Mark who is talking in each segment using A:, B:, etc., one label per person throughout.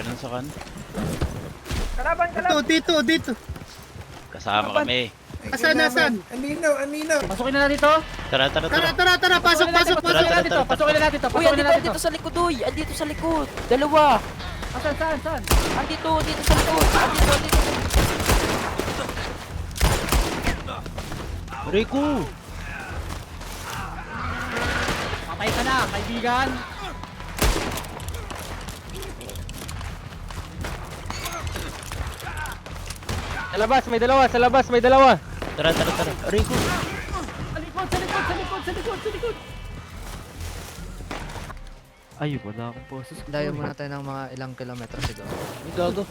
A: Meron sa kan.
B: Kalaban, kalaban.
C: Dito.
A: Kasama kami.
C: Asan?
B: Aminaw.
D: Pasukin na natin to.
A: Tara.
C: Pasok.
D: Pasukin na natin to. Pasukin na natin to.
E: Uy, andito sa likod, uy. Andito sa likod. Dalawa.
D: Saan?
E: Andito sa likod. Andito.
A: Rico!
D: Patay ka na, kaibigan. Sa labas, may dalawa.
A: Tara. Rico!
D: Sa likod. Ay, wala akong poses.
F: Layo muna tayo ng mga ilang kilometro siguro.
A: May gago.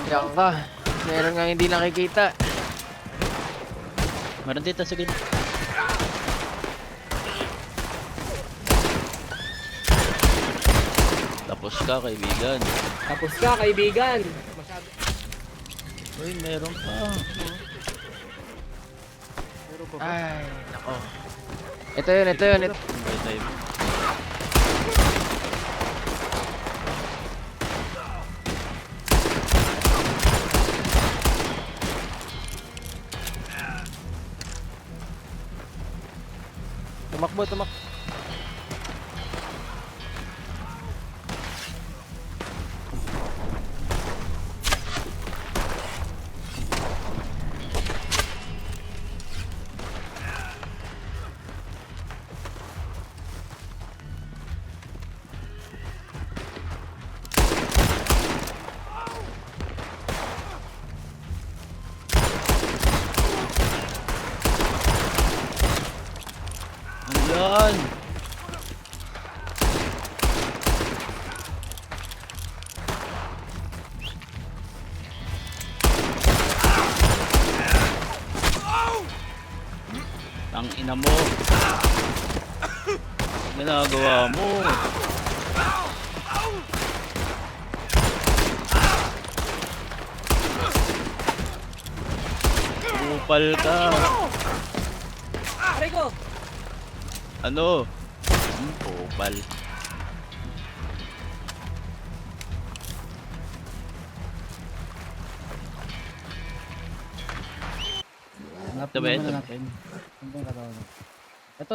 F: Diyan ka. Meron nga hindi nakikita.
A: Meron dito, sige. Tapos ka, kaibigan. Uy, meron pa.
F: Ay, nako. Ito yun.
A: Dive.
D: Tumakbo.
A: Ayan! Ang ina mo! Ginagawa mo! Upal ka!
E: Rico.
A: Ano? Upal.
D: Hanapin
A: Ito ba,
D: muna
A: ito?
D: natin. Ano bang katawan? Ito.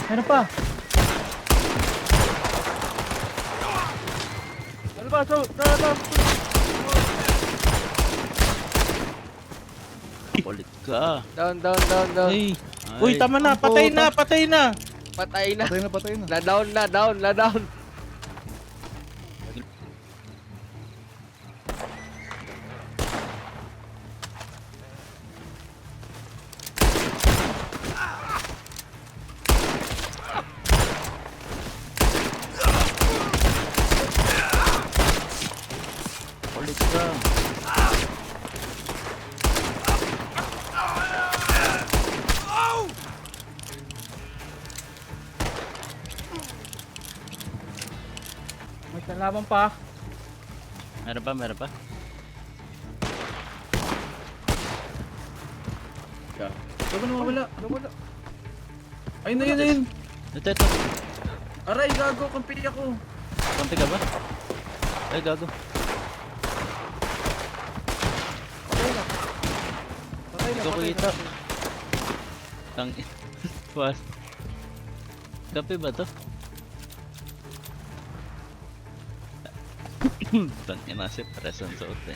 D: Meron pa. Ano ba?
A: Kulit ka.
F: Down.
A: Ay.
C: Uy, tama na. Patay na.
F: Patay na.
C: Patay na.
F: La down.
A: Kulit ka.
D: May kalaban pa.
A: Meron pa?
C: Saan na wala? Ayun na yun.
A: Ito.
C: Aray, gago. Kampi ako.
A: Kampi ka ba? Ay, gago. Hindi ko kita. Tang... Was. Kampi ba to? Tang ina si present sa ute.